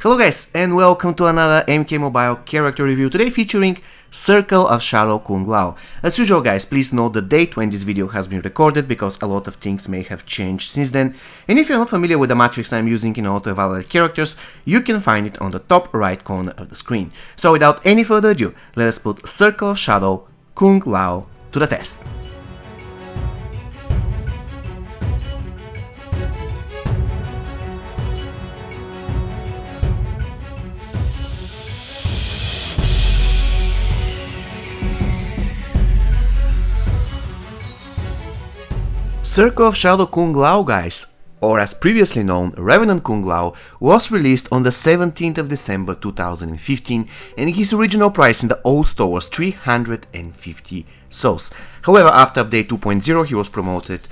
Hello guys, and welcome to another MK Mobile character review, today featuring Circle of Shadow Kung Lao. As usual guys, please note the date when this video has been recorded, because a lot of things may have changed since then. And if you're not familiar with the matrix I'm using in order to evaluate characters, you can find it on the top right corner of the screen. So without any further ado, let us put Circle of Shadow Kung Lao to the test. Circle of Shadow Kung Lao, guys, or as previously known, Revenant Kung Lao, was released on the 17th of December 2015, and his original price in the old store was 350 souls. However, after update 2.0 he was promoted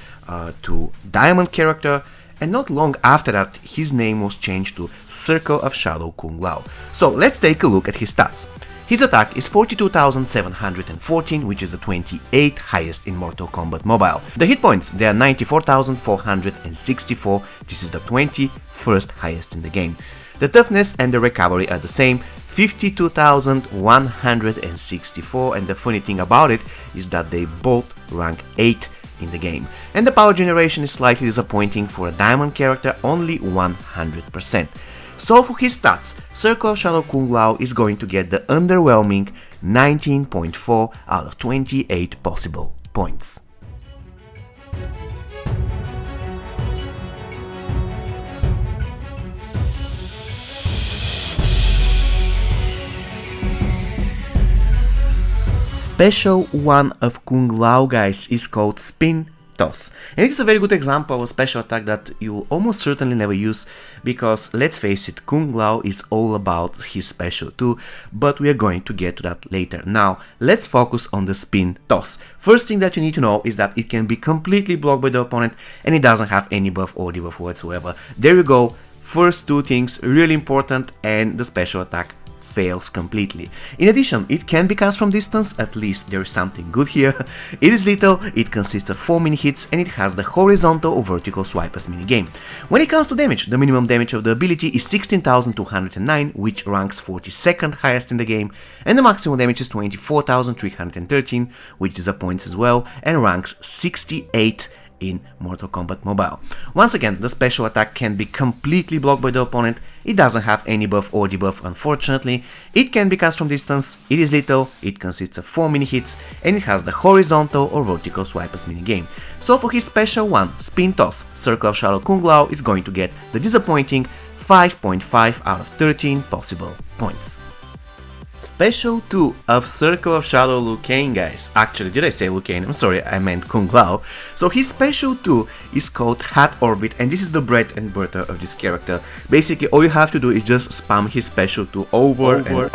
to Diamond character, and not long after that his name was changed to Circle of Shadow Kung Lao. So let's take a look at his stats. His attack is 42,714, which is the 28th highest in Mortal Kombat Mobile. The hit points, they are 94,464, this is the 21st highest in the game. The toughness and the recovery are the same, 52,164, and the funny thing about it is that they both rank 8 in the game. And the power generation is slightly disappointing for a Diamond character, only 100%. So for his stats, Circle of Shadow Kung Lao is going to get the underwhelming 19.4 out of 28 possible points. Special 1 of Kung Lao, guys, is called Spin Toss. And it's a very good example of a special attack that you almost certainly never use, because let's face it, Kung Lao is all about his special too, but we are going to get to that later. Now let's focus on the Spin Toss. First thing that you need to know is that it can be completely blocked by the opponent, and it doesn't have any buff or debuff whatsoever. There you go, first two things really important, and the special attack fails completely. In addition, it can be cast from distance, at least there is something good here. It is lethal, it consists of 4 mini hits, and it has the horizontal or vertical swipe as minigame. When it comes to damage, the minimum damage of the ability is 16,209, which ranks 42nd highest in the game, and the maximum damage is 24,313, which disappoints as well, and ranks 68 in Mortal Kombat Mobile. Once again, the special attack can be completely blocked by the opponent, it doesn't have any buff or debuff unfortunately, it can be cast from distance, it is lethal, it consists of 4 mini hits, and it has the horizontal or vertical swipe as minigame. So for his special 1, Spin Toss, Circle of Shadow Kung Lao is going to get the disappointing 5.5 out of 13 possible points. Special 2 of Circle of Shadow Liu Kang, guys. Actually, did I say Liu Kang? I'm sorry, I meant Kung Lao. So his special 2 is called Hat Orbit, and this is the bread and butter of this character. Basically, all you have to do is just spam his special 2 over and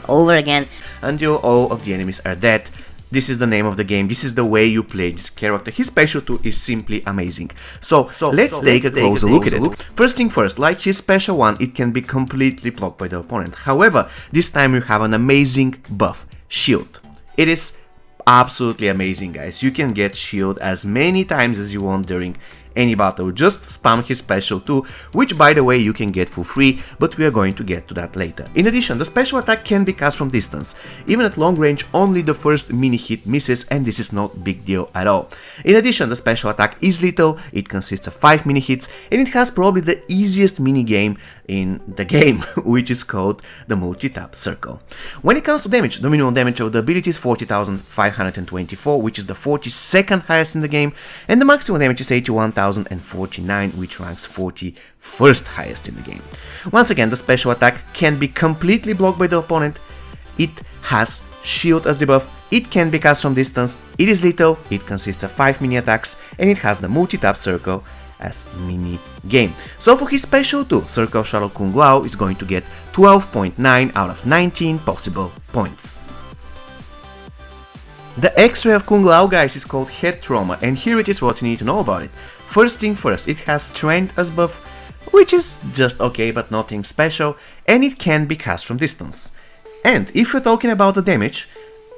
over again until all of the enemies are dead. This is the name of the game, this is the way you play this character. His special 2 is simply amazing. So let's take a closer look at it. First thing first, like his special 1, it can be completely blocked by the opponent. However, this time you have an amazing buff, Shield. It is absolutely amazing, guys. You can get Shield as many times as you want during any battle. Just spam his special 2, which by the way you can get for free, but we are going to get to that later. In addition, the special attack can be cast from distance. Even at long range, only the first mini hit misses, and this is not big deal at all. In addition, the special attack is lethal, it consists of 5 mini hits, and it has probably the easiest mini game in the game, which is called the multi-tap circle. When it comes to damage, the minimum damage of the ability is 40,524, which is the 42nd highest in the game, and the maximum damage is 81,049, which ranks 41st highest in the game. Once again, the special attack can be completely blocked by the opponent, it has Shield as debuff, it can be cast from distance, it is lethal, it consists of 5 mini attacks, and it has the multi-tap circle as mini game. So for his special 2, Circle of Shadow Kung Lao is going to get 12.9 out of 19 possible points. The X-ray of Kung Lao, guys, is called Head Trauma, and here it is what you need to know about it. First thing first, it has Strength as buff, which is just okay but nothing special, and it can be cast from distance. And if we're talking about the damage,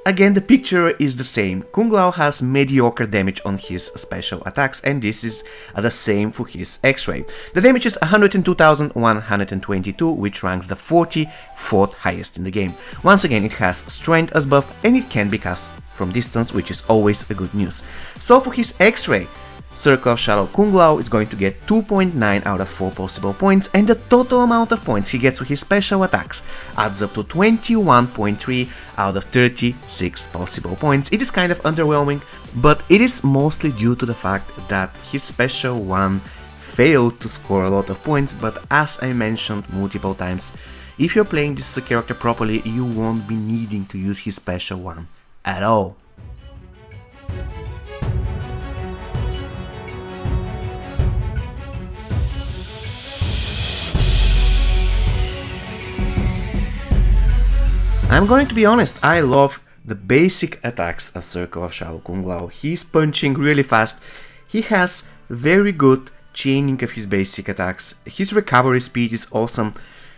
Again, the picture is the same. Kung Lao has mediocre damage on his special attacks, and this is the same for his X-Ray. The damage is 102,122, which ranks the 44th highest in the game. Once again, it has strength as buff, and it can be cast from distance, which is always a good news. So for his X-Ray, Circle of Shadow Kung Lao is going to get 2.9 out of 4 possible points, and the total amount of points he gets for his special attacks adds up to 21.3 out of 36 possible points. It is kind of underwhelming, but it is mostly due to the fact that his special one failed to score a lot of points, but as I mentioned multiple times, if you're playing this character properly, you won't be needing to use his special one at all. I'm going to be honest, I love the basic attacks of Circle of Shadow Kung Lao. He's punching really fast, he has very good chaining of his basic attacks, his recovery speed is awesome,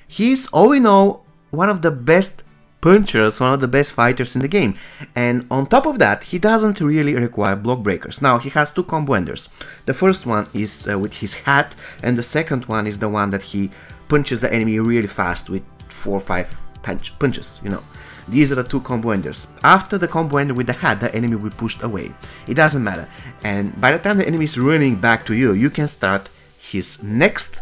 he's all in all one of the best punchers, one of the best fighters in the game, and on top of that, he doesn't really require block breakers. Now, he has two combo enders. The first one is with his hat, and the second one is the one that he punches the enemy really fast with 4 or 5 punches, you know. These are the two combo enders. After the combo ender with the hat, the enemy will be pushed away. It doesn't matter. And by the time the enemy is running back to you, you can start his next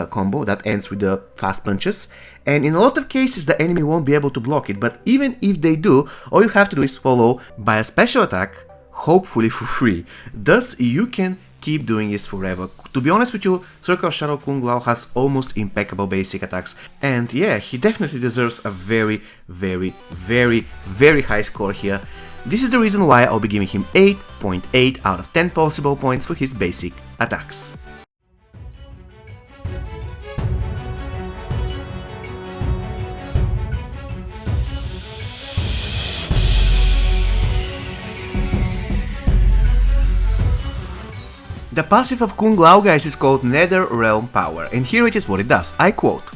combo that ends with the fast punches. And in a lot of cases, the enemy won't be able to block it. But even if they do, all you have to do is follow by a special attack, hopefully for free. Thus, you can keep doing this forever. To be honest with you, Circle of Shadow Kung Lao has almost impeccable basic attacks, and yeah, he definitely deserves a very high score here. This is the reason why I'll be giving him 8.8 out of 10 possible points for his basic attacks. The passive of Kung Lao, guys, is called Nether Realm Power, and here it is what it does. I quote,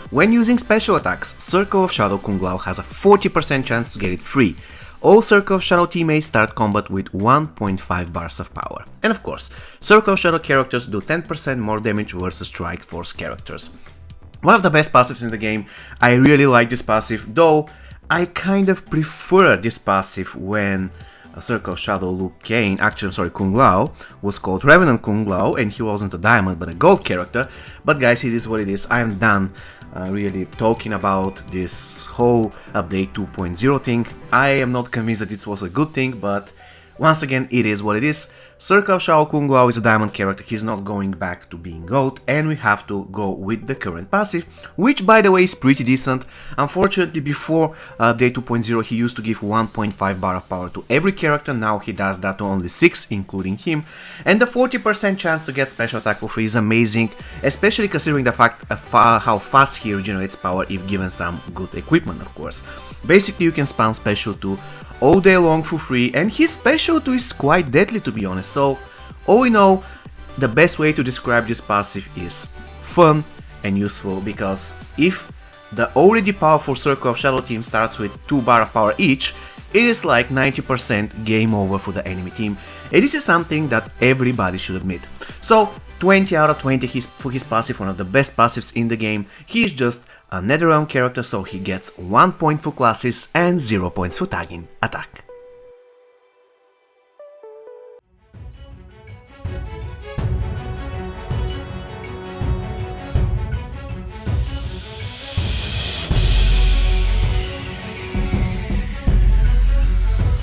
"When using special attacks, Circle of Shadow Kung Lao has a 40% chance to get it free. All Circle of Shadow teammates start combat with 1.5 bars of power." And of course, Circle of Shadow characters do 10% more damage versus Strike Force characters. One of the best passives in the game. I really like this passive, though I kind of prefer this passive when Circle of Shadow Liu Kang, actually I'm sorry, Kung Lao, was called Revenant Kung Lao, and he wasn't a diamond but a gold character. But guys, it is what it is. I'm done really talking about this whole update 2.0 thing. I am not convinced that it was a good thing, but once again, it is what it is. Circle of Shadow Kung Lao is a diamond character, he's not going back to being gold, and we have to go with the current passive, which by the way is pretty decent. Unfortunately, before update 2.0 he used to give 1.5 bar of power to every character, now he does that to only 6, including him, and the 40% chance to get special attack for free is amazing, especially considering the fact of how fast he regenerates power if given some good equipment, of course. Basically, you can spam special 2 all day long for free, and his special 2 is quite deadly, to be honest. So, all in all, the best way to describe this passive is fun and useful, because if the already powerful Circle of Shadow team starts with 2 bar of power each, it is like 90% game over for the enemy team, and this is something that everybody should admit. So 20 out of 20 for his passive, one of the best passives in the game. He is just a NetherRealm character, so he gets 1 point for classes and 0 points for tagging attack.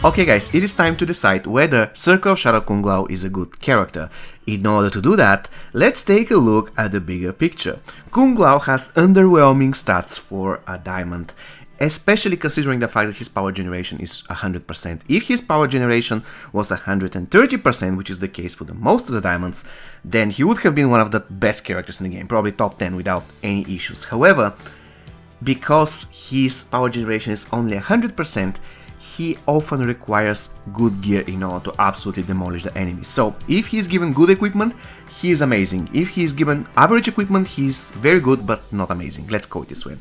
Okay guys, it is time to decide whether Circle of Shadow Kung Lao is a good character. In order to do that, let's take a look at the bigger picture. Kung Lao has underwhelming stats for a diamond, especially considering the fact that his power generation is 100%. If his power generation was 130%, which is the case for the most of the diamonds, then he would have been one of the best characters in the game, probably top 10 without any issues. However, because his power generation is only 100%, he often requires good gear in order to absolutely demolish the enemies. So if he's given good equipment, he is amazing. If he's given average equipment, he's very good but not amazing. Let's go this way.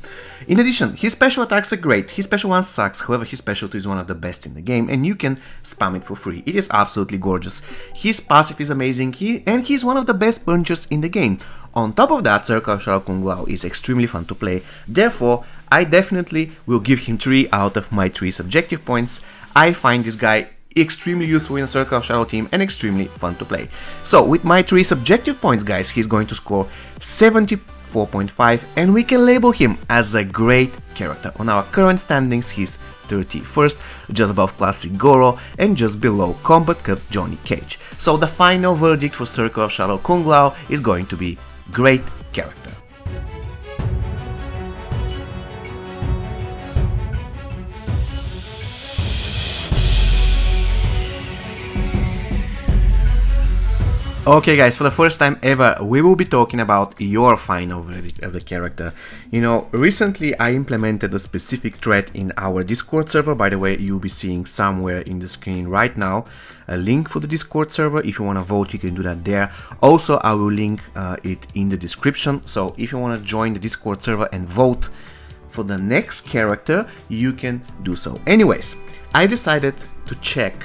In addition, his special attacks are great. His special one sucks, however his special 2 is one of the best in the game and you can spam it for free. It is absolutely gorgeous. His passive is amazing and he's one of the best punchers in the game. On top of that, Circle of Shadow Kung Lao is extremely fun to play, therefore I definitely will give him 3 out of my 3 subjective points. I find this guy extremely useful in a Circle of Shadow team and extremely fun to play. So with my 3 subjective points, guys, he's going to score 74.5 and we can label him as a great character. On our current standings, he's 31st, just above Classic Goro and just below Combat Cup Johnny Cage. So the final verdict for Circle of Shadow Kung Lao is going to be great character. Okay guys, for the first time ever, we will be talking about your final verdict of the character. You know, recently I implemented a specific thread in our Discord server. By the way, you'll be seeing somewhere in the screen right now a link for the Discord server. If you want to vote, you can do that there. Also, I will link it in the description. So if you want to join the Discord server and vote for the next character, you can do so. Anyways, I decided to check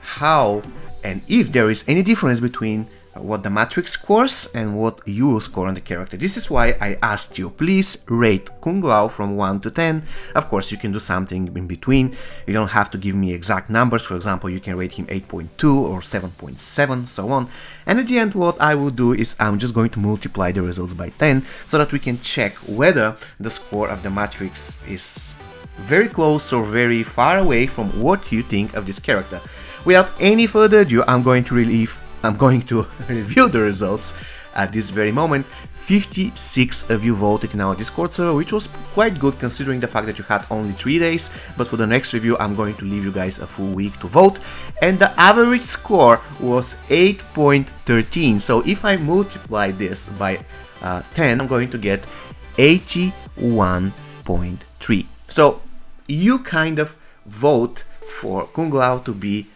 how and if there is any difference between what the Matrix scores and what you will score on the character. This is why I asked you, please rate Kung Lao from 1 to 10. Of course, you can do something in between. You don't have to give me exact numbers. For example, you can rate him 8.2 or 7.7, so on. And at the end, what I will do is I'm just going to multiply the results by 10 so that we can check whether the score of the Matrix is very close or very far away from what you think of this character. Without any further ado, I'm going to review the results at this very moment. 56 of you voted in our Discord server, which was quite good considering the fact that you had only 3 days, but for the next review I'm going to leave you guys a full week to vote, and the average score was 8.13, so if I multiply this by 10, I'm going to get 81.3. So you kind of vote for Kung Lao to be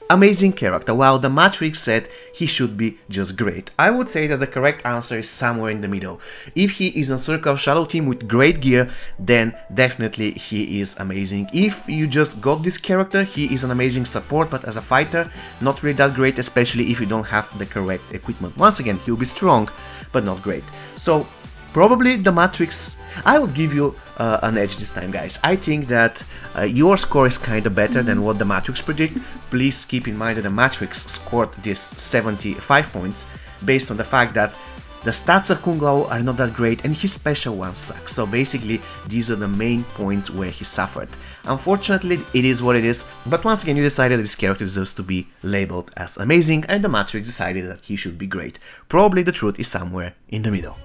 amazing character, while the Matrix said he should be just great. I would say that the correct answer is somewhere in the middle. If he is on Circle of Shadow team with great gear, then definitely he is amazing. If you just got this character, he is an amazing support, but as a fighter, not really that great, especially if you don't have the correct equipment. Once again, he'll be strong, but not great. So probably the Matrix, I would give you an edge this time, guys. I think that your score is kinda better than what the Matrix predict. Please keep in mind that the Matrix scored this 75 points based on the fact that the stats of Kung Lao are not that great and his special one sucks. So basically these are the main points where he suffered. Unfortunately, it is what it is, but once again you decided that this character deserves to be labeled as amazing and the Matrix decided that he should be great. Probably the truth is somewhere in the middle.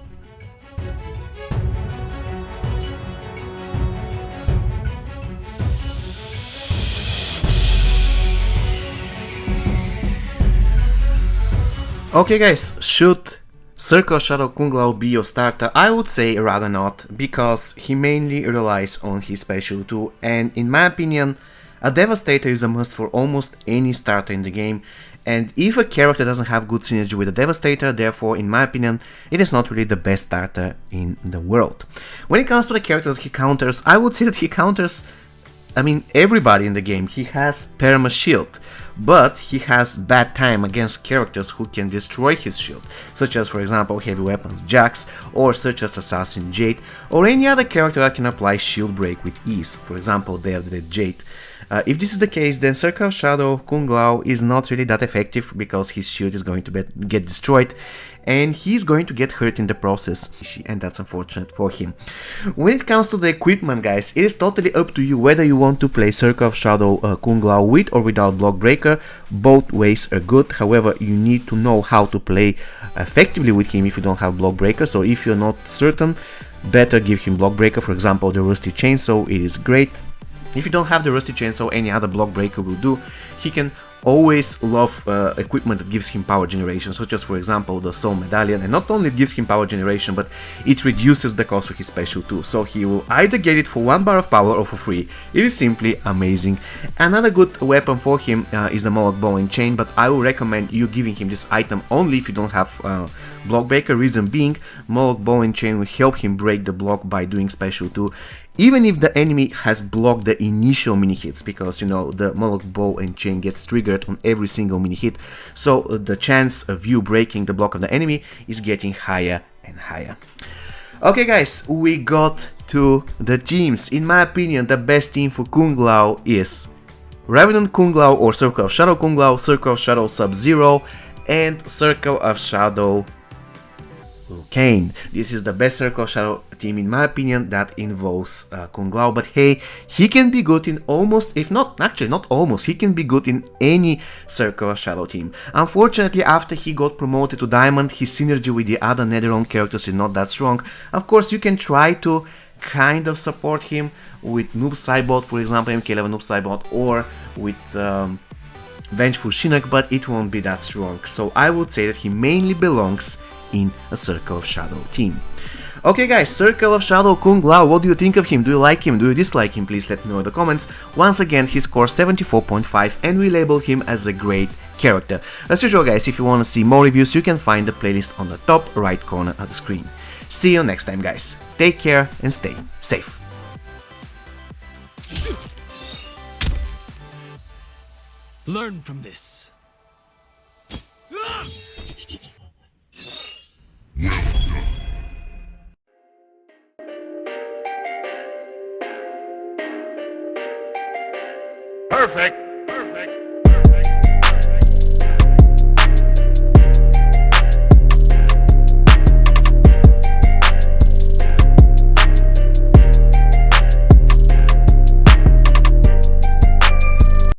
Okay guys, should Circle of Shadow Kung Lao be your starter? I would say rather not, because he mainly relies on his special 2 and in my opinion a Devastator is a must for almost any starter in the game, and if a character doesn't have good synergy with a Devastator, therefore in my opinion it is not really the best starter in the world. When it comes to the character that he counters, I would say that he counters, everybody in the game. He has Perma Shield, but he has bad time against characters who can destroy his shield, such as for example Heavy Weapons Jax, or such as Assassin Jade, or any other character that can apply shield break with ease, for example Day of the Dead Jade. If this is the case, then Circle of Shadow Kung Lao is not really that effective because his shield is going to get destroyed and he's going to get hurt in the process, and that's unfortunate for him. When it comes to the equipment, guys, it is totally up to you whether you want to play Circle of Shadow Kung Lao with or without Block Breaker. Both ways are good, however you need to know how to play effectively with him if you don't have Block Breaker. So if you're not certain, better give him Block Breaker. For example, the Rusty Chainsaw, it is great. If you don't have the Rusty Chainsaw, any other Block Breaker will do. He can always love equipment that gives him power generation, such as for example the Soul Medallion, and not only it gives him power generation, but it reduces the cost for his special too, so he will either get it for 1 bar of power or for free. It is simply amazing. Another good weapon for him is the Moloch Ball and Chain, but I will recommend you giving him this item only if you don't have block breaker. Reason being, Moloch Ball and Chain will help him break the block by doing special 2, even if the enemy has blocked the initial mini hits, because you know the Moloch Ball and Chain gets triggered on every single mini hit, so the chance of you breaking the block of the enemy is getting higher and higher. Okay guys, we got to the teams. In my opinion, the best team for Kung Lao is Revenant Kung Lao or Circle of Shadow Kung Lao, Circle of Shadow Sub-Zero, and Circle of Shadow Liu Kang. This is the best Circle of Shadow team in my opinion that involves Kung Lao, but hey, he can be good in almost, if not, actually not almost, he can be good in any Circle of Shadow team. Unfortunately, after he got promoted to Diamond, his synergy with the other NetherRealm characters is not that strong. Of course, you can try to kind of support him with Noob Saibot, for example, MK11 Noob Saibot, or with Vengeful Shinnok, but it won't be that strong, so I would say that he mainly belongs in a Circle of Shadow team. Okay guys, Circle of Shadow Kung Lao, what do you think of him? Do you like him? Do you dislike him? Please let me know in the comments. Once again, he scored 74.5 and we label him as a great character. As usual guys, if you want to see more reviews, you can find the playlist on the top right corner of the screen. See you next time guys, take care and stay safe. Learn from this. Perfect.